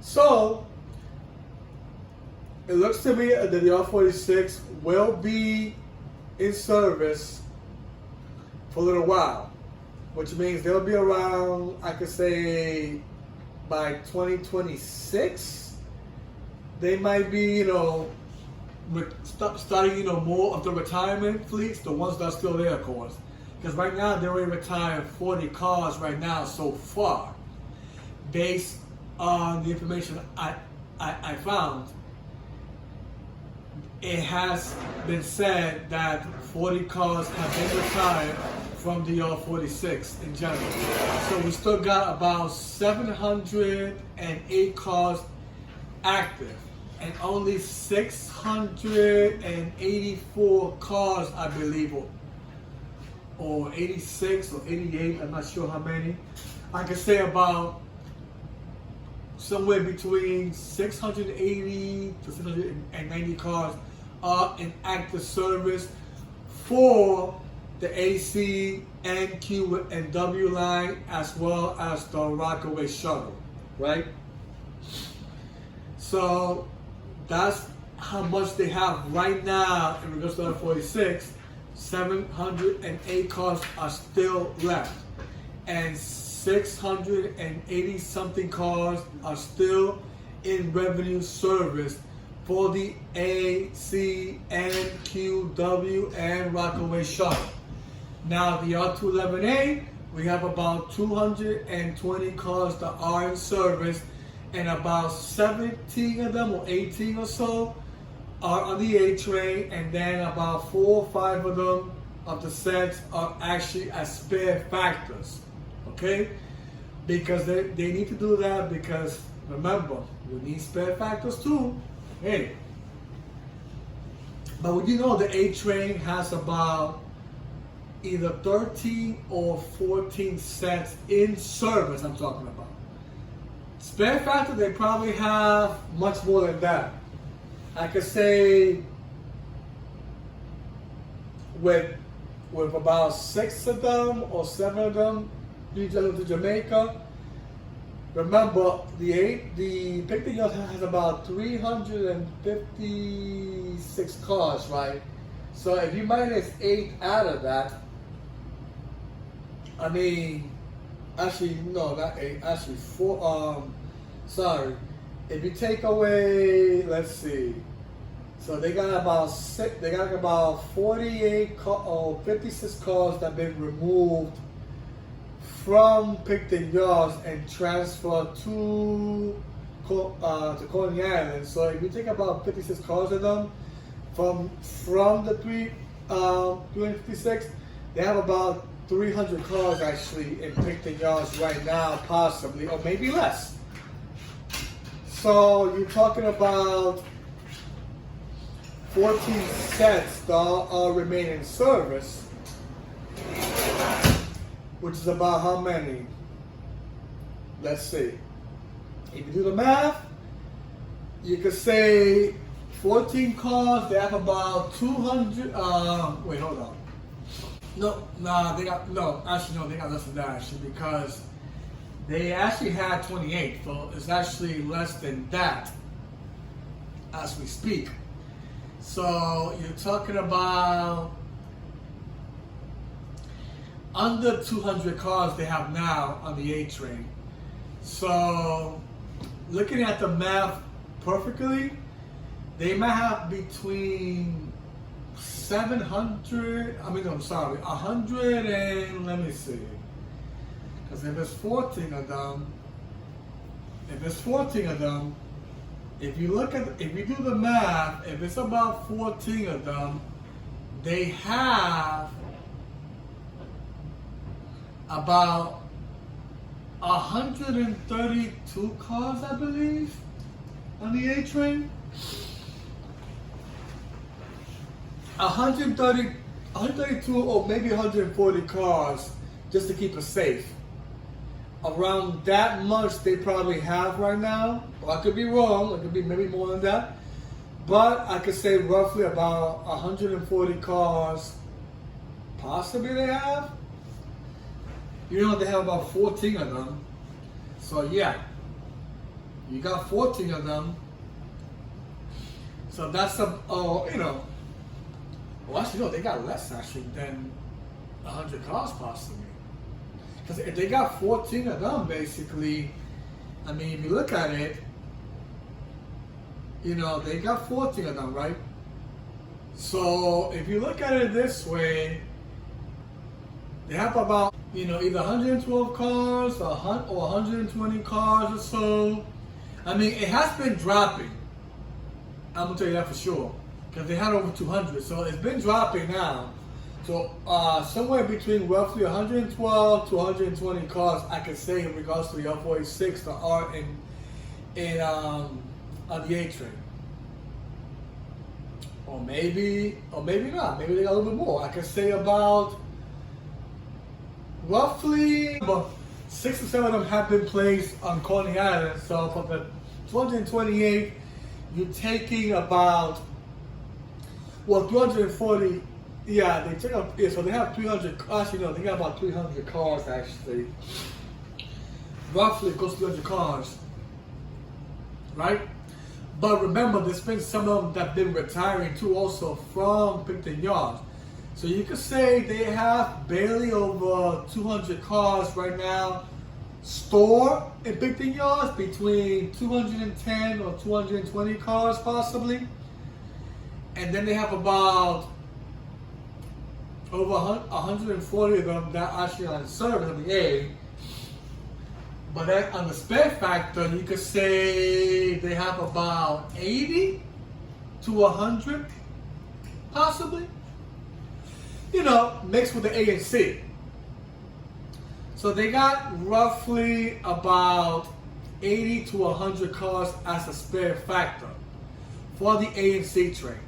So it looks to me that the R46 will be in service for a little while, which means they'll be around, I could say, by 2026. They might be, starting, more of the retirement fleets, the ones that are still there, of course. Because right now, they're already retired 40 cars right now so far. Based on the information I found, it has been said that 40 cars have been retired from the R46 in general. So we still got about 708 cars active, and only 684 cars, I believe, or 86 or 88, I'm not sure how many. I can say about somewhere between 680 to 690 cars are in active service for the AC, NQ, and W line, as well as the Rockaway shuttle, right? So that's how much they have right now in regards to the 46. 708 cars are still left, and 680 something cars are still in revenue service for the AC, NQ, W, and Rockaway shuttle. Now the R211A, we have about 220 cars that are in service, and about 17 of them or 18 or so are on the A train, and then about 4 or 5 of them of the sets are actually as spare factors. Okay? Because they need to do that, because remember, you need spare factors too. Hey. But would you know the A train has about either 13 or 14 sets in service, I'm talking about. Spare factor, they probably have much more than that. I could say with about 6 of them or 7 of them, you go to Jamaica. Remember, the Picton Yacht has about 356 cars, right? So if you minus 8 out of that, I mean, actually no, not 8, actually 4. Sorry, if you take away, let's see. So they got about 48 or 56 cars that have been removed from Picton Yards and transferred to Coney Island. So if you take about 56 cars of them from the 356, they have about 300 cars actually in Picton Yards right now, possibly, or maybe less. So you're talking about 14 sets that are remaining in service, which is about how many? Let's see. If you do the math, you could say 14 cars, they have about 200, wait, hold on. They got less than that actually, because they actually had 28, so it's actually less than that as we speak. So you're talking about under 200 cars they have now on the A train. So looking at the math perfectly, they might have between 100 and, let me see. Because if it's 14 of them, if you do the math, if it's about 14 of them, they have about 132 cars, I believe, on the A train. 132 or maybe 140 cars, just to keep it safe. Around that much they probably have right now. Well, I could be wrong, it could be maybe more than that. But I could say roughly about 140 cars possibly they have. You know, they have about 14 of them. So yeah. You got 14 of them. So that's well, actually, no, they got less actually than 100 cars possibly. Because if they got 14 of them, basically, I mean, if you look at it, they got 14 of them, right? So if you look at it this way, they have about, either 112 cars or 120 cars or so. I mean, it has been dropping. I'm gonna tell you that for sure, because they had over 200, so it's been dropping now. So somewhere between roughly 112 to 120 cars, I could say, in regards to the R46, the R on the A train. Or maybe not. Maybe they got a little bit more. I could say about roughly about 6 or 7 of them have been placed on Coney Island. So from the 228, you're taking about 340. Yeah, they took up. Yeah, so they have 300. Actually, no, they got about 300 cars actually. Roughly close to 300 cars, right? But remember, there's been some of them that have been retiring too, also from Picton Yards. So you could say they have barely over 200 cars right now stored in Picton Yards, between 210 or 220 cars possibly. And then they have about over 140 of them that are actually on service on the A. But then on the spare factor, you could say they have about 80 to 100, possibly. Mixed with the A and C. So they got roughly about 80 to 100 cars as a spare factor for the A and C train.